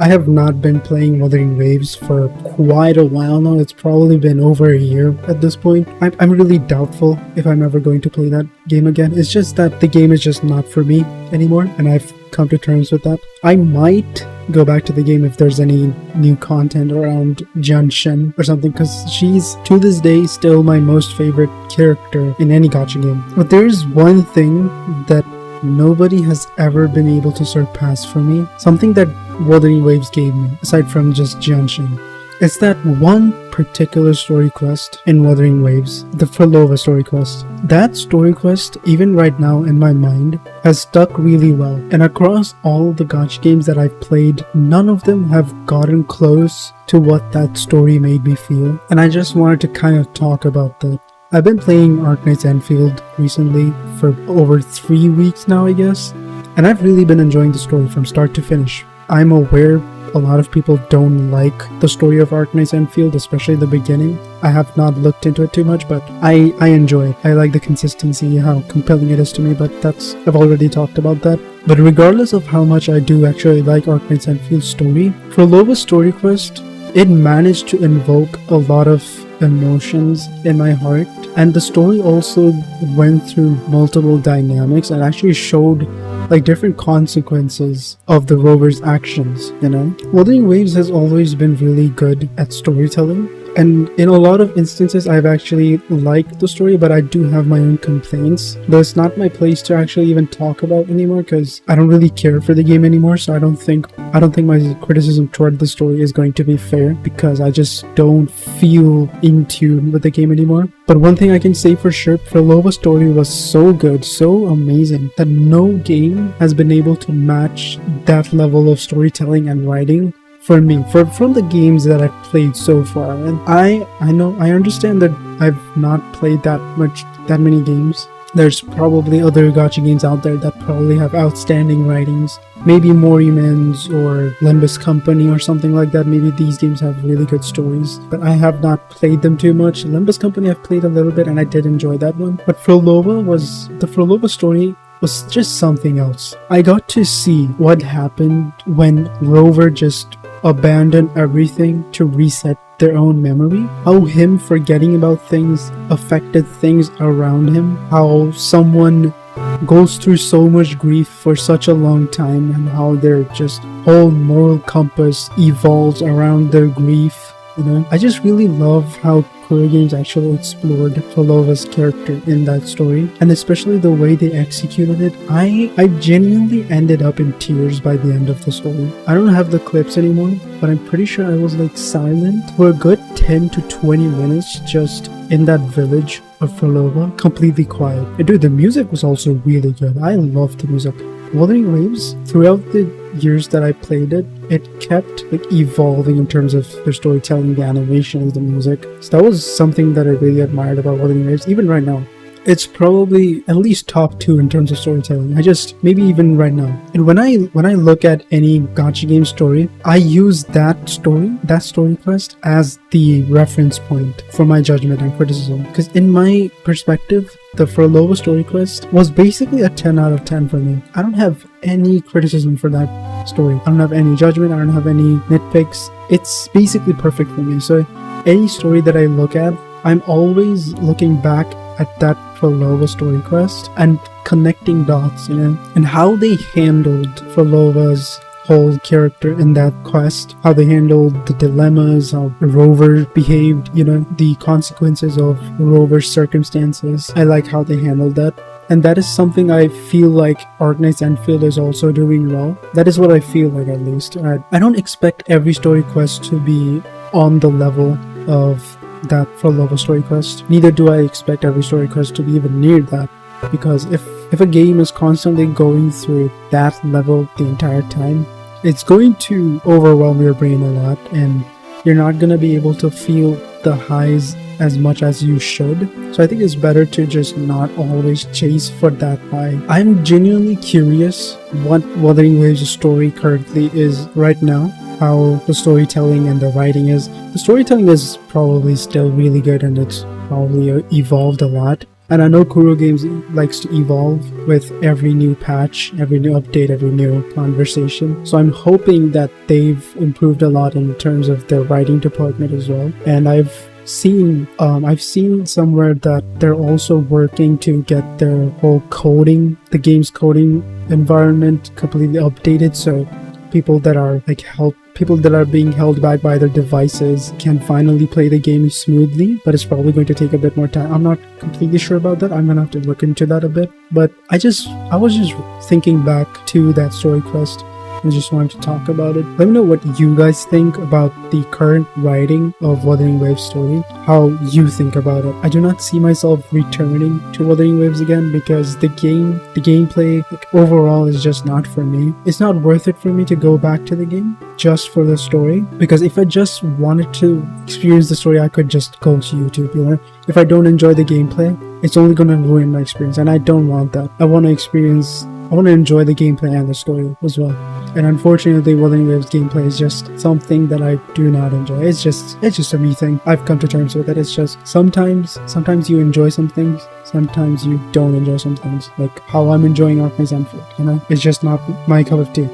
I have not been playing Wuthering Waves for quite a while now. It's probably been over a year at this point. I'm really doubtful if I'm ever going to play that game again. It's just that the game is just not for me anymore, and I've come to terms with that. I might go back to the game if there's any new content around Jianxin or something, because she's to this day still my most favorite character in any gacha game. But there's one thing that nobody has ever been able to surpass for me, something that Wuthering Waves gave me, aside from just Jianxin. It's that one particular story quest in Wuthering Waves, the Phrolova story quest. That story quest, even right now in my mind, has stuck really well. And across all the gacha games that I've played, none of them have gotten close to what that story made me feel. And I just wanted to kind of talk about that. I've been playing Arknight's Enfield recently for over 3 weeks now, I guess. And I've really been enjoying the story from start to finish. I'm aware a lot of people don't like the story of Arknight's Enfield, especially the beginning. I have not looked into it too much, but I enjoy it. I like the consistency, how compelling it is to me, but I've already talked about that. But regardless of how much I do actually like Arknight's Enfield's story, Phrolova's story quest, it managed to invoke a lot of emotions in my heart, and the story also went through multiple dynamics and actually showed like different consequences of the rover's actions, you know. Wuthering Waves has always been really good at storytelling, and in a lot of instances I've actually liked the story, but I do have my own complaints. Though it's not my place to actually even talk about anymore, because I don't really care for the game anymore, so I don't think my criticism toward the story is going to be fair, because I just don't feel in tune with the game anymore. But one thing I can say for sure, Phrolova's story was so good, so amazing, that no game has been able to match that level of storytelling and writing for me, from the games that I've played so far. And I understand that I've not played that many games. There's probably other gacha games out there that probably have outstanding writings. Maybe Morimens or Limbus Company or something like that. Maybe these games have really good stories, but I have not played them too much. Limbus Company I've played a little bit, and I did enjoy that one. But the Phrolova story was just something else. I got to see what happened when Rover just abandoned everything to reset their own memory, how him forgetting about things affected things around him, how someone goes through so much grief for such a long time, and how their just whole moral compass evolves around their grief. You know, I just really love how Korea Games actually explored Phrolova's character in that story, and especially the way they executed it. I genuinely ended up in tears by the end of the story. I don't have the clips anymore, but I'm pretty sure I was like silent for a good 10 to 20 minutes just in that village of Phrolova, completely quiet. And dude, the music was also really good. I loved the music. Wuthering Waves, throughout the years that I played it, it kept like evolving in terms of the storytelling, the animations, the music. So that was something that I really admired about Wuthering Waves. Even right now, it's probably at least top 2 in terms of storytelling. Maybe even right now. And when I look at any gacha game story, I use that story quest as the reference point for my judgment and criticism. Because in my perspective, the Phrolova story quest was basically a 10 out of 10 for me. I don't have any criticism for that story. I don't have any judgment. I don't have any nitpicks. It's basically perfect for me. So any story that I look at, I'm always looking back at that Phrolova story quest and connecting dots, you know, and how they handled Phrolova's whole character in that quest, how they handled the dilemmas, how Rover behaved, you know, the consequences of Rover's circumstances. I like how they handled that. And that is something I feel like Arknight's Enfield is also doing well. That is what I feel like, at least. I don't expect every story quest to be on the level of that Phrolova story quest. Neither do I expect every story quest to be even near that, because if a game is constantly going through that level the entire time, it's going to overwhelm your brain a lot, and you're not going to be able to feel the highs as much as you should. So I think it's better to just not always chase for that high. I'm genuinely curious what Wuthering Waves' story currently is right now, how the storytelling and the writing is. The storytelling is probably still really good, and it's probably evolved a lot. And I know Kuro Games likes to evolve with every new patch, every new update, every new conversation. So I'm hoping that they've improved a lot in terms of their writing department as well. And I've seen somewhere that they're also working to get their whole coding, the game's coding environment completely updated, so people that are being held back by their devices can finally play the game smoothly, but it's probably going to take a bit more time. I'm not completely sure about that. I'm gonna have to look into that a bit. But I was just thinking back to that story quest. I just wanted to talk about it. Let me know what you guys think about the current writing of Wuthering Waves story, how you think about it. I do not see myself returning to Wuthering Waves again because the gameplay overall is just not for me. It's not worth it for me to go back to the game just for the story, because if I just wanted to experience the story, I could just go to YouTube, you know? If I don't enjoy the gameplay, it's only gonna ruin my experience, and I don't want that. I want to enjoy the gameplay and the story as well. And unfortunately, Wuthering Waves gameplay is just something that I do not enjoy. It's just a me thing. I've come to terms with it. It's just sometimes you enjoy some things, sometimes you don't enjoy some things. Like how I'm enjoying Arknay's Enfield, you know? It's just not my cup of tea.